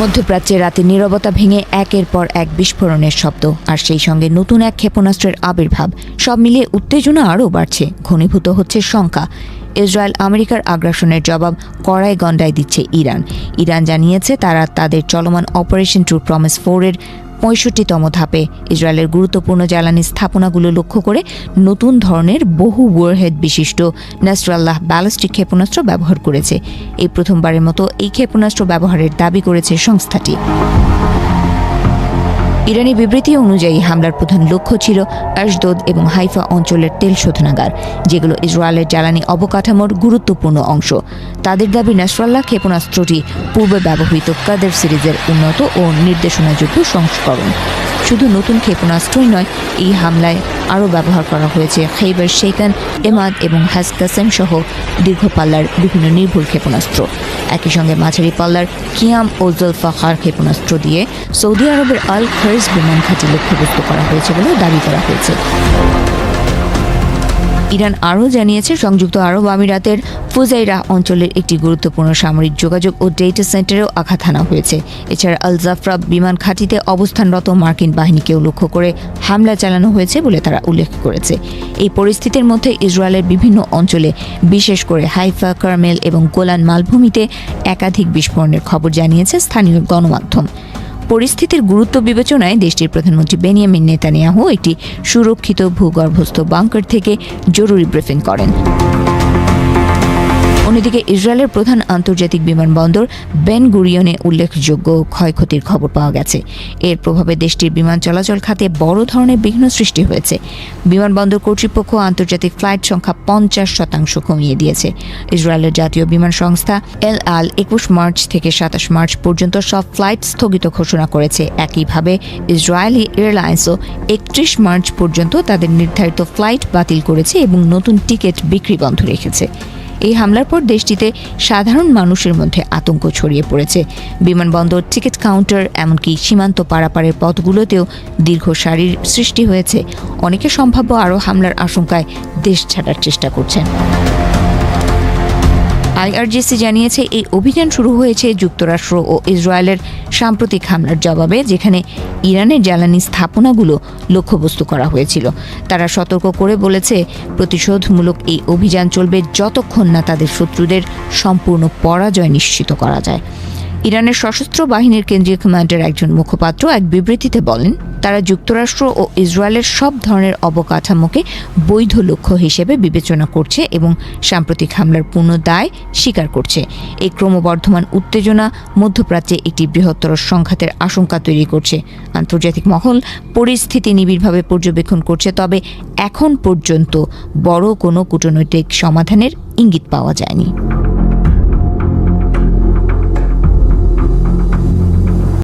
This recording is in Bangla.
মধ্যপ্রাচ্যে রাতে নীরবতা ভেঙে একের পর এক বিস্ফোরণের শব্দ আর সেই সঙ্গে নতুন এক ক্ষেপণাস্ত্রের আবির্ভাব। সব মিলিয়ে উত্তেজনা আরও বাড়ছে, ঘনীভূত হচ্ছে শঙ্কা। ইসরায়েল আমেরিকার আগ্রাসনের জবাব কড়ায় গণ্ডায় দিচ্ছে ইরান। ইরান জানিয়েছে তারা তাদের চলমান অপারেশন ট্রু প্রমিস 4-এর 65তম ধাপে ইসরায়েলের গুরুত্বপূর্ণ জ্বালানি স্থাপনাগুলো লক্ষ্য করে নতুন ধরনের বহু ওয়ারহেড বিশিষ্ট নাসরাল্লাহ ব্যালিস্টিক ক্ষেপণাস্ত্র ব্যবহার করেছে। এই প্রথমবারের মতো এই ক্ষেপণাস্ত্র ব্যবহারের দাবি করেছে সংস্থাটি। ইরানি বিবৃতি অনুযায়ী হামলার প্রধান লক্ষ্য ছিল আশদোদ এবং হাইফা অঞ্চলের তেল শোধনাগার, যেগুলো ইসরায়েলের জ্বালানি অবকাঠামোর গুরুত্বপূর্ণ অংশ। তাদের দাবি নাসরাল্লাহ ক্ষেপণাস্ত্রটি পূর্বে ব্যবহৃত কাদের সিরিজের উন্নত ও নির্দেশনাযোগ্য সংস্করণ। শুধু নতুন ক্ষেপণাস্ত্রই নয়, এই হামলায় আরও ব্যবহার করা হয়েছে খেইবার শেকান, এমাদ এবং হাসকাসেম সহ দীর্ঘ পাল্লার বিভিন্ন নির্ভুল ক্ষেপণাস্ত্র। একই সঙ্গে মাঝারি পাল্লার কিয়াম ও জুলফাকার ক্ষেপণাস্ত্র দিয়ে সৌদি আরবের আল খারিজ বিমান ঘাঁটি লক্ষ্যবস্তু করা হয়েছে বলে দাবি করা হয়েছে। ইরান আরও জানিয়েছে সংযুক্ত আরব আমিরাতের ফুজাইরাহ অঞ্চলের একটি গুরুত্বপূর্ণ সামরিক যোগাযোগ ও ডেটা সেন্টারেও আঘাত হানা হয়েছে। এছাড়া আল জাফরা বিমান ঘাঁটিতে অবস্থানরত মার্কিন বাহিনীকেও লক্ষ্য করে হামলা চালানো হয়েছে বলে তারা উল্লেখ করেছে। এই পরিস্থিতির মধ্যে ইসরায়েলের বিভিন্ন অঞ্চলে, বিশেষ করে হাইফা, কারমেল এবং গোলান মালভূমিতে একাধিক বিস্ফোরণের খবর জানিয়েছে স্থানীয় গণমাধ্যম। পরিস্থিতির গুরুত্ব বিবেচনায় দেশটির প্রধানমন্ত্রী বেনিয়ামিন নেতানিয়াহু একটি সুরক্ষিত ভূগর্ভস্থ বাংকার থেকে জরুরি ব্রিফিং করেন। অন্যদিকে ইসরায়েলের প্রধান আন্তর্জাতিক বিমানবন্দর বেন গুরিয়নে উল্লেখযোগ্য ক্ষয়ক্ষতির খবর পাওয়া গেছে। এর প্রভাবে দেশটির বিমান চলাচল খাতে বড় ধরনের বিঘ্ন সৃষ্টি হয়েছে। বিমানবন্দর কর্তৃপক্ষ আন্তর্জাতিক ফ্লাইট সংখ্যা 50% কমিয়ে দিয়েছে। ইসরায়েলের জাতীয় বিমান সংস্থা এল আল 21 মার্চ থেকে 27 মার্চ পর্যন্ত সব ফ্লাইট স্থগিত ঘোষণা করেছে। একইভাবে ইসরায়েলি এয়ারলাইন্সও 31 মার্চ পর্যন্ত তাদের নির্ধারিত ফ্লাইট বাতিল করেছে এবং নতুন টিকিট বিক্রি বন্ধ রেখেছে। এই হামলার পর দেশটিতে সাধারণ মানুষের মধ্যে আতঙ্ক ছড়িয়ে পড়েছে। বিমানবন্দর, টিকিট কাউন্টার, এমনকি সীমান্ত পারাপারের পথগুলোতেও দীর্ঘ সারির সৃষ্টি হয়েছে। অনেকে সম্ভাব্য আরও হামলার আশঙ্কায় দেশ ছাড়ার চেষ্টা করছেন। আইআরজিসি জানিয়েছে এই অভিযান শুরু হয়েছে যুক্তরাষ্ট্র ও ইসরায়েলের সাম্প্রতিক হামলার জবাবে, যেখানে ইরানের জ্বালানি স্থাপনাগুলো লক্ষ্যবস্তু করা হয়েছিল। তারা সতর্ক করে বলেছে, প্রতিশোধমূলক এই অভিযান চলবে যতক্ষণ না তাদের শত্রুদের সম্পূর্ণ পরাজয় নিশ্চিত করা যায়। ইরানের সশস্ত্র বাহিনীর কেন্দ্রীয় কমান্ডার একজন মুখপাত্র এক বিবৃতিতে বলেন, তারা যুক্তরাষ্ট্র ও ইসরায়েলের সব ধরনের অবকাঠামোকে বৈধ লক্ষ্য হিসেবে বিবেচনা করছে এবং সাম্প্রতিক হামলার পূর্ণ দায় স্বীকার করছে। এই ক্রমবর্ধমান উত্তেজনা মধ্যপ্রাচ্যে একটি বৃহত্তর সংঘাতের আশঙ্কা তৈরি করছে। আন্তর্জাতিক মহল পরিস্থিতি নিবিড়ভাবে পর্যবেক্ষণ করছে, তবে এখন পর্যন্ত বড় কোনো কূটনৈতিক সমাধানের ইঙ্গিত পাওয়া যায়নি।